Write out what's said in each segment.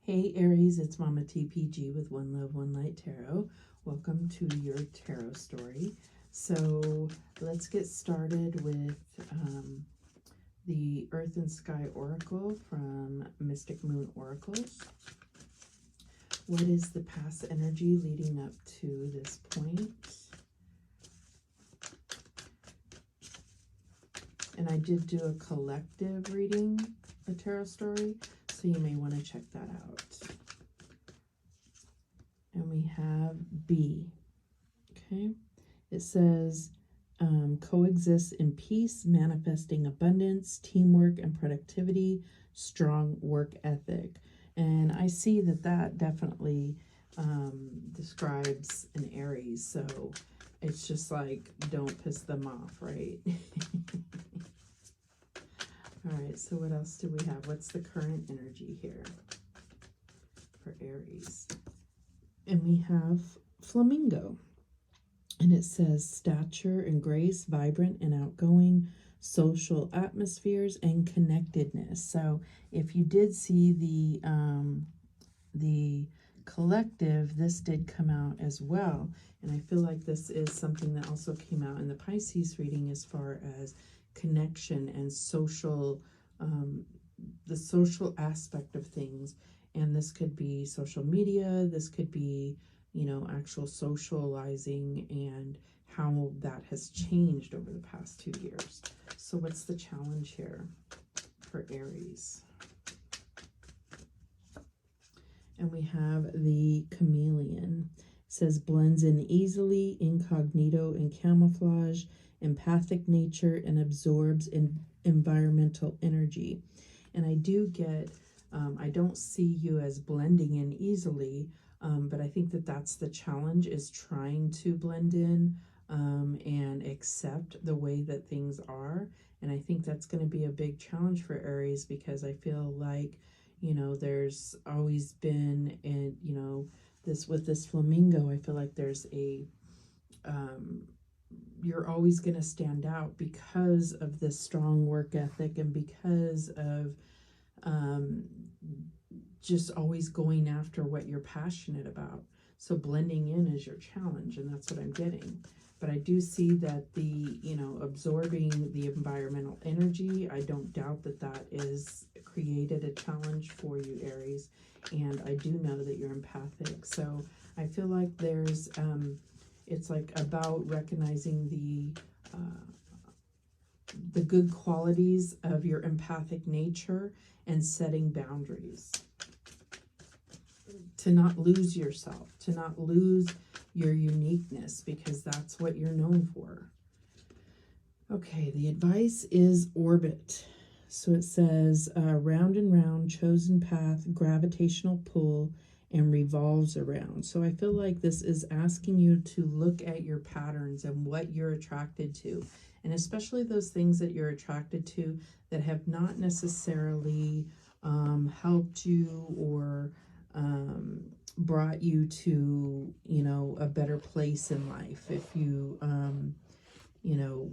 Hey Aries, it's Mama TPG with One Love, One Light Tarot. Welcome to your tarot story. So let's get started with the Earth and Sky Oracle from Mystic Moon Oracles. What is the past energy leading up to this point? And I did do a collective reading, a tarot story, so you may want to check that out. And we have B. Okay. It says, coexist in peace, manifesting abundance, teamwork and productivity, strong work ethic. And I see that that definitely describes an Aries. So it's just like, don't piss them off, right? All right, so what else do we have? What's the current energy here for Aries? And we have Flamingo. And it says stature and grace, vibrant and outgoing, social atmospheres, and connectedness. So if you did see the collective, this did come out as well. And I feel like this is something that also came out in the Pisces reading as far as connection and social, the social aspect of things. And this could be social media, this could be, you know, actual socializing and how that has changed over the past 2 years. So what's the challenge here for Aries? And we have the Chameleon. It says blends in easily, incognito and camouflage, empathic nature, and absorbs in environmental energy. And I do get, I don't see you as blending in easily, but I think that that's the challenge, is trying to blend in and accept the way that things are. And I think that's going to be a big challenge for Aries, because I feel like, you know, there's always been, and you know, this with this Flamingo, I feel like there's a you're always going to stand out because of this strong work ethic and because of just always going after what you're passionate about. So blending in is your challenge, and that's what I'm getting. But I do see that the, you know, absorbing the environmental energy, I don't doubt that that is created a challenge for you, Aries. And I do know that you're empathic. So I feel like there's, it's like about recognizing the good qualities of your empathic nature and setting boundaries. To not lose yourself, to not lose your uniqueness, because that's what you're known for. Okay, the advice is orbit. So it says round and round, chosen path, gravitational pull, and revolves around. So I feel like this is asking you to look at your patterns and what you're attracted to, and especially those things that you're attracted to that have not necessarily helped you or brought you to, you know, a better place in life. If you, you know,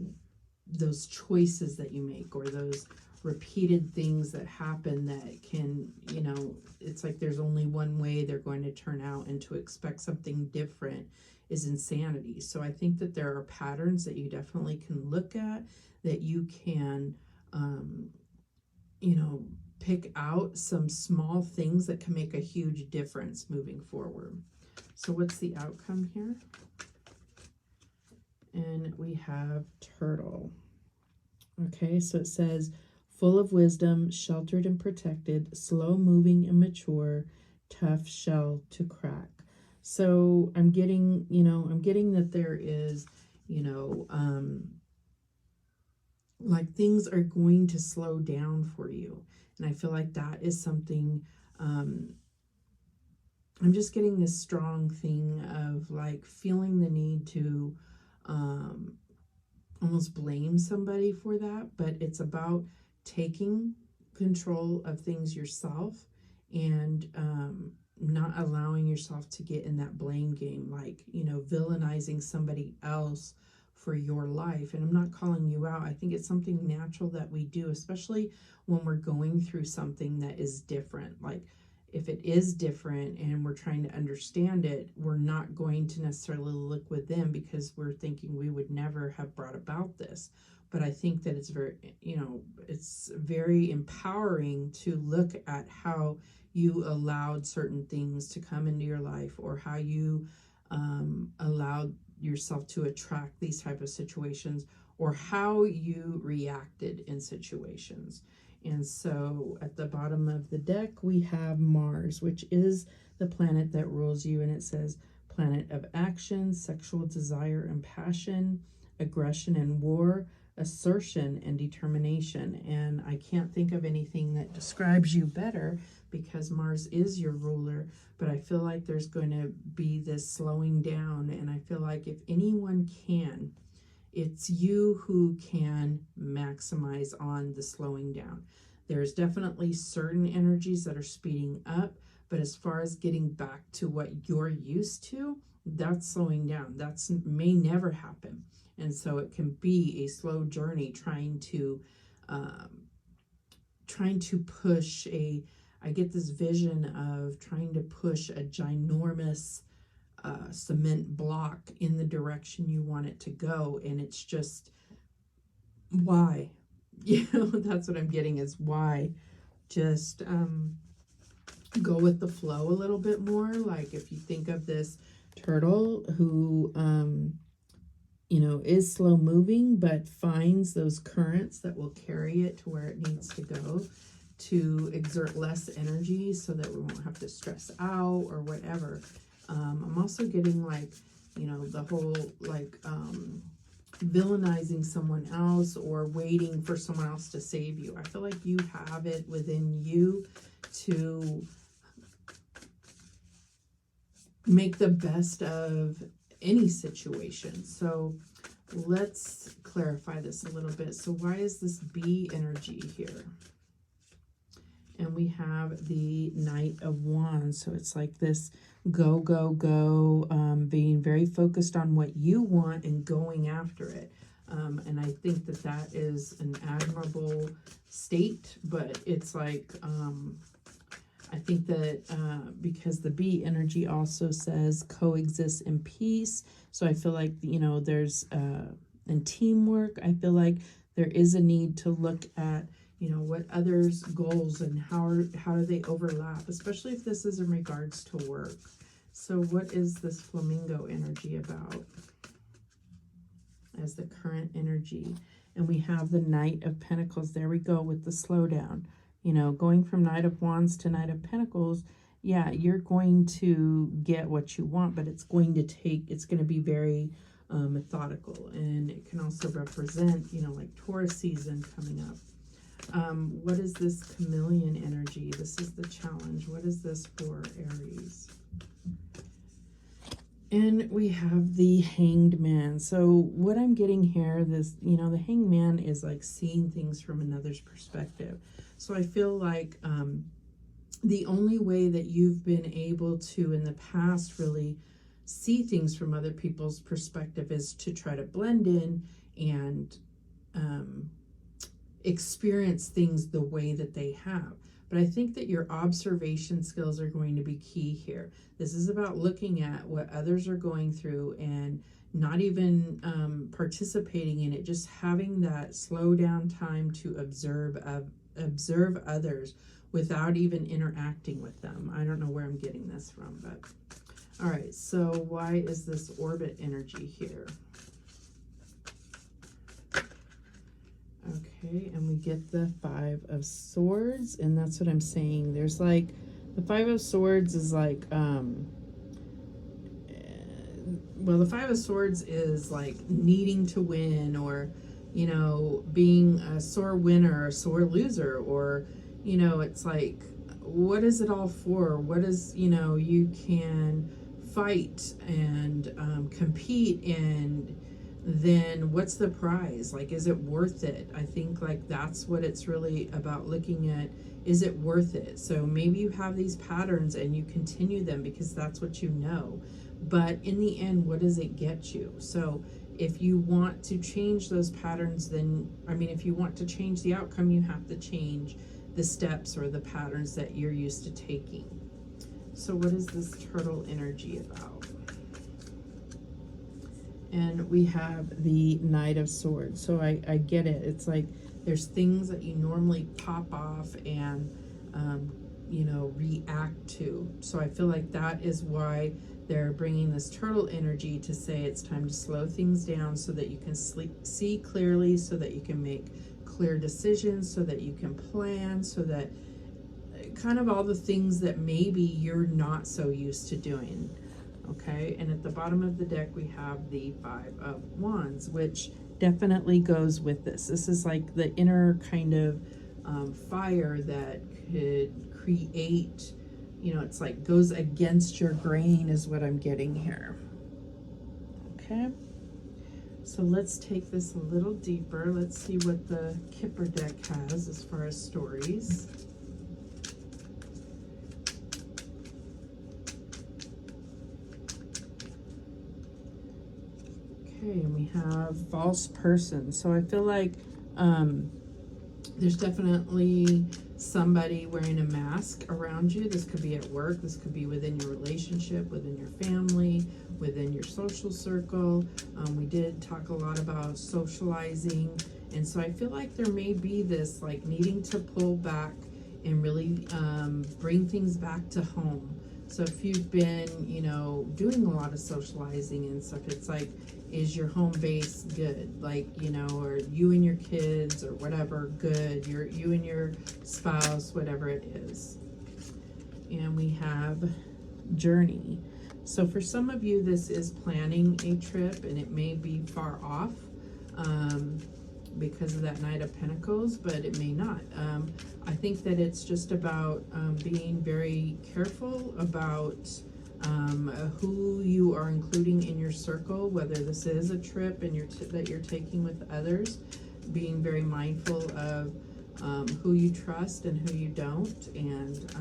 those choices that you make, or those repeated things that happen that can, you know, it's like there's only one way they're going to turn out, and to expect something different is insanity. So I think that there are patterns that you definitely can look at, that you can, you know, pick out some small things that can make a huge difference moving forward. So what's the outcome here? And we have Turtle. Okay, so it says full of wisdom, sheltered and protected, slow moving and mature, tough shell to crack. So I'm getting, you know, I'm getting that there is, you know, like things are going to slow down for you. And I feel like that is something, I'm just getting this strong thing of like feeling the need to almost blame somebody for that. But it's about taking control of things yourself, and not allowing yourself to get in that blame game, like, you know, villainizing somebody else for your life. And I'm not calling you out. I think it's something natural that we do, especially when we're going through something that is different. Like if it is different and we're trying to understand it, we're not going to necessarily look within because we're thinking we would never have brought about this. But I think that it's very, it's very empowering to look at how you allowed certain things to come into your life, or how you allowed yourself to attract these type of situations, or how you reacted in situations. And so at the bottom of the deck, we have Mars, which is the planet that rules you. And it says planet of action, sexual desire and passion, aggression and war, assertion and determination. And I can't think of anything that describes you better, because Mars is your ruler. But I feel like there's going to be this slowing down. And I feel like if anyone can, it's you who can maximize on the slowing down. There's definitely certain energies that are speeding up, but as far as getting back to what you're used to, that's slowing down. That's may never happen. And so it can be a slow journey trying to push I get this vision of trying to push a ginormous cement block in the direction you want it to go. And it's just, why? That's what I'm getting, is why. Just go with the flow a little bit more. Like if you think of this turtle who, is slow moving, but finds those currents that will carry it to where it needs to go, to exert less energy so that we won't have to stress out or whatever. I'm also getting like, the whole like villainizing someone else or waiting for someone else to save you. I feel like you have it within you to make the best of any situation. So let's clarify this a little bit. So why is this bee energy here? And we have the Knight of Wands. So it's like this go, go, go, being very focused on what you want and going after it. And I think that that is an admirable state, but it's like, I think that because the bee energy also says coexist in peace. So I feel like, there's in teamwork, I feel like there is a need to look at, what others' goals and how do they overlap, especially if this is in regards to work. So what is this flamingo energy about as the current energy? And we have the Knight of Pentacles. There we go with the slowdown. Going from Knight of Wands to Knight of Pentacles, yeah, you're going to get what you want, but it's going to be very methodical. And it can also represent, like Taurus season coming up. What is this chameleon energy? This is the challenge. What is this for Aries? And we have the Hanged Man. So what I'm getting here, the Hanged Man is like seeing things from another's perspective. So I feel like the only way that you've been able to in the past really see things from other people's perspective is to try to blend in and experience things the way that they have. But I think that your observation skills are going to be key here. This is about looking at what others are going through and not even participating in it, just having that slow down time to observe others without even interacting with them. I don't know where I'm getting this from, but all right. So why is this orbit energy here? Okay, and we get the Five of Swords, and that's what I'm saying. There's like, the Five of Swords is like, well, the Five of Swords is like needing to win, or, being a sore winner or sore loser, or, it's like, what is it all for? What is, you can fight and compete, and then what's the prize? Like, is it worth it? I think like that's what it's really about, looking at, is it worth it? So maybe you have these patterns and you continue them because that's what you know, but in the end, what does it get you? So if you want to change those patterns, then, if you want to change the outcome, you have to change the steps or the patterns that you're used to taking. So what is this turtle energy about? And we have the Knight of Swords. So I get it. It's like there's things that you normally pop off and, you know, react to. So I feel like that is why they're bringing this turtle energy to say it's time to slow things down so that you can see clearly, so that you can make clear decisions, so that you can plan, so that kind of all the things that maybe you're not so used to doing. Okay, and at the bottom of the deck we have the Five of Wands, which definitely goes with this. This is like the inner kind of fire that could create, you know, it's like goes against your grain is what I'm getting here. Okay, so let's take this a little deeper. Let's see what the Kipper deck has as far as stories. Okay, and we have false person. So I feel like there's definitely somebody wearing a mask around you. This could be at work. This could be within your relationship, within your family, within your social circle. We did talk a lot about socializing. And so I feel like there may be this like needing to pull back and really bring things back to home. So if you've been, you know, doing a lot of socializing and stuff, it's like, is your home base good? Like, you know, or you and your kids or whatever good, you and your spouse, whatever it is. And we have journey. So for some of you, this is planning a trip and it may be far off because of that Knight of Pentacles, but it may not. I think that it's just about being very careful about who you are including in your circle, whether this is a trip and that you're taking with others, being very mindful of who you trust and who you don't, and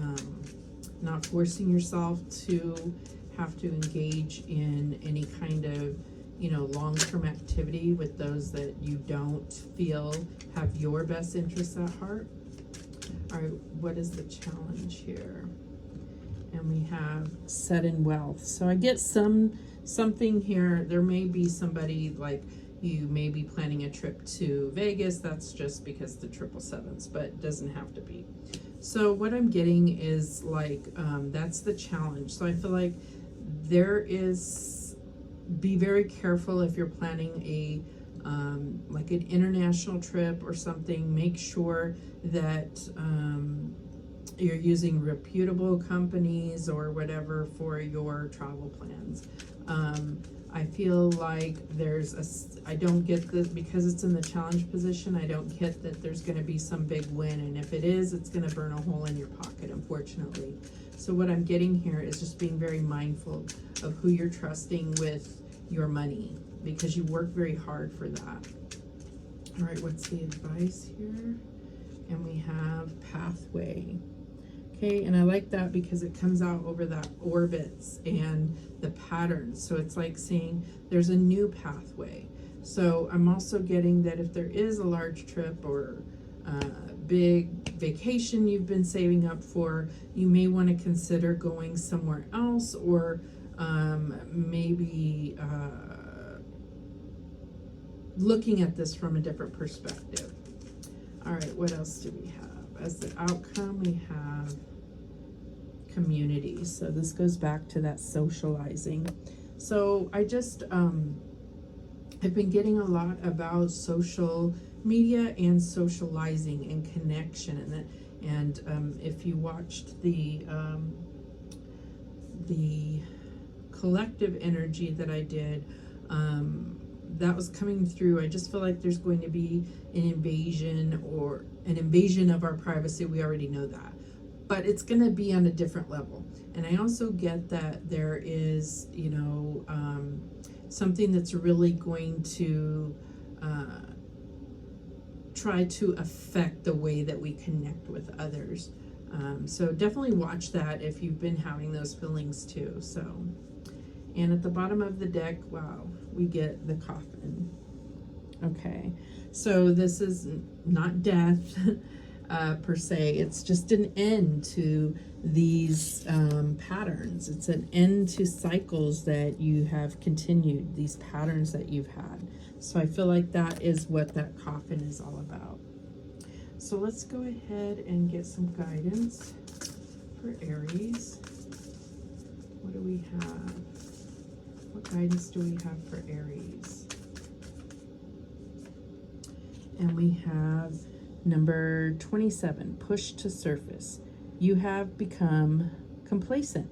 not forcing yourself to have to engage in any kind of, you know, long-term activity with those that you don't feel have your best interests at heart. All right, what is the challenge here? And we have set in wealth. So I get something here. There may be somebody like you may be planning a trip to Vegas. That's just because the 777s, but it doesn't have to be. So what I'm getting is like, that's the challenge. So I feel like there is, be very careful if you're planning a, like an international trip or something. Make sure that, you're using reputable companies or whatever for your travel plans. I feel like I don't get this, because it's in the challenge position, I don't get that there's going to be some big win. And if it is, it's going to burn a hole in your pocket, unfortunately. So what I'm getting here is just being very mindful of who you're trusting with your money, because you work very hard for that. All right, what's the advice here? And we have pathway. Okay, and I like that because it comes out over that orbits and the patterns. So it's like saying there's a new pathway. So I'm also getting that if there is a large trip or big vacation you've been saving up for, you may want to consider going somewhere else, or maybe looking at this from a different perspective. All right, what else do we have? As the outcome, we have community. So this goes back to that socializing. So I just, I've been getting a lot about social media and socializing and connection, and if you watched the collective energy that I did, that was coming through. I just feel like there's going to be an invasion of our privacy. We already know that, but it's going to be on a different level. And I also get that there is, you know, something that's really going to try to affect the way that we connect with others. So definitely watch that if you've been having those feelings too. So, and at the bottom of the deck, wow, we get the coffin. Okay, so this is not death. per se. It's just an end to these patterns. It's an end to cycles that you have continued, these patterns that you've had. So I feel like that is what that coffin is all about. So let's go ahead and get some guidance for Aries. What do we have? What guidance do we have for Aries? And we have number 27, push to surface. You have become complacent.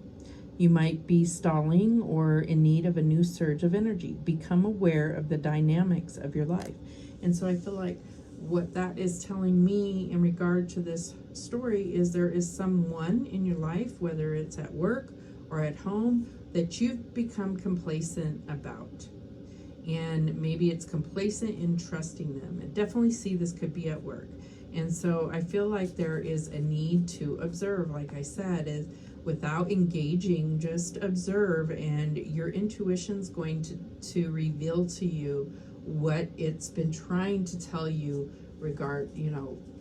You might be stalling or in need of a new surge of energy. Become aware of the dynamics of your life. And so I feel like what that is telling me in regard to this story is there is someone in your life, whether it's at work or at home, that you've become complacent about. And maybe it's complacent in trusting them. I definitely see this could be at work. And so I feel like there is a need to observe, like I said, is without engaging, just observe, and your intuition's going to reveal to you what it's been trying to tell you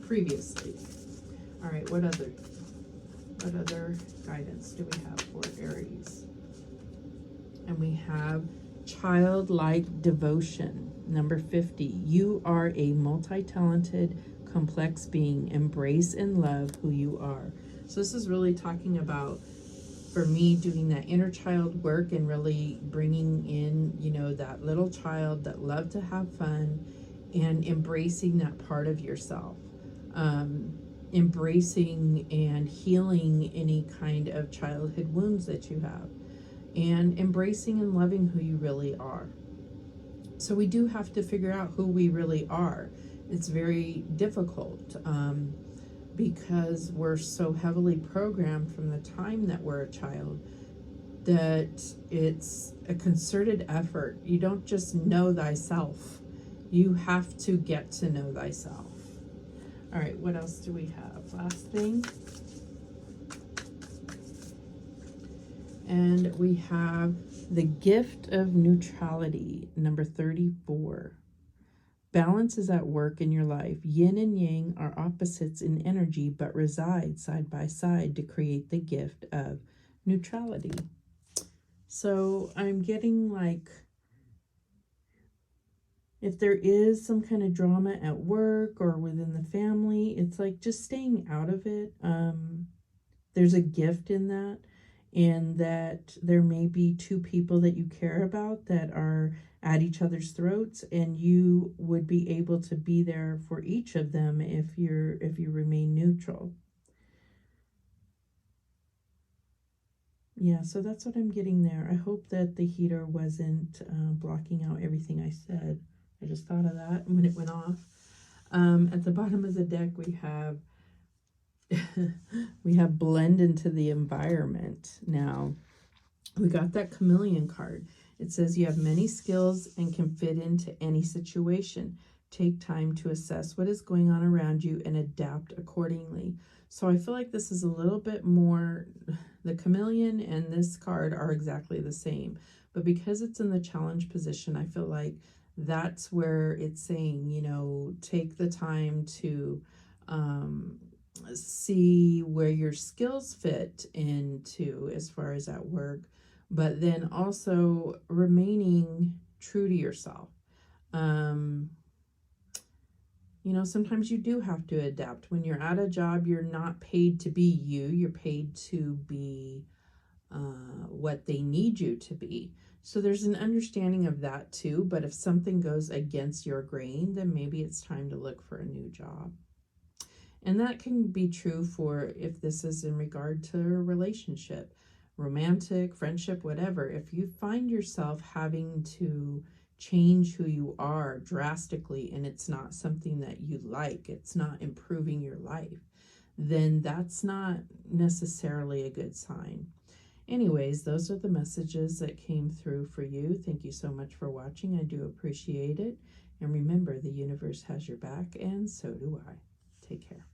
previously. All right, what other guidance do we have for Aries? And we have childlike devotion, number 50. You are a multi-talented, complex being. Embrace and love who you are. So this is really talking about, for me, doing that inner child work and really bringing in, that little child that loved to have fun and embracing that part of yourself. Embracing and healing any kind of childhood wounds that you have, and embracing and loving who you really are. So we do have to figure out who we really are. It's very difficult because we're so heavily programmed from the time that we're a child that it's a concerted effort. You don't just know thyself. You have to get to know thyself. All right, what else do we have? Last thing. And we have the Gift of Neutrality, number 34. Balance is at work in your life. Yin and yang are opposites in energy, but reside side by side to create the gift of neutrality. So I'm getting like, if there is some kind of drama at work or within the family, it's like just staying out of it. There's a gift in that, and that there may be two people that you care about that are at each other's throats, and you would be able to be there for each of them if you remain neutral. Yeah, so that's what I'm getting there. I hope that the heater wasn't blocking out everything I said. I just thought of that when it went off. At the bottom of the deck, we have we have blend into the environment. Now, we got that chameleon card. It says you have many skills and can fit into any situation. Take time to assess what is going on around you and adapt accordingly. So I feel like this is a little bit more, the chameleon and this card are exactly the same. But because it's in the challenge position, I feel like that's where it's saying, take the time to see where your skills fit into as far as at work, but then also remaining true to yourself. Sometimes you do have to adapt. When you're at a job, you're not paid to be you. You're paid to be what they need you to be. So there's an understanding of that too. But if something goes against your grain, then maybe it's time to look for a new job. And that can be true for if this is in regard to a relationship, romantic, friendship, whatever. If you find yourself having to change who you are drastically and it's not something that you like, it's not improving your life, then that's not necessarily a good sign. Anyways, those are the messages that came through for you. Thank you so much for watching. I do appreciate it. And remember, the universe has your back, and so do I. Take care.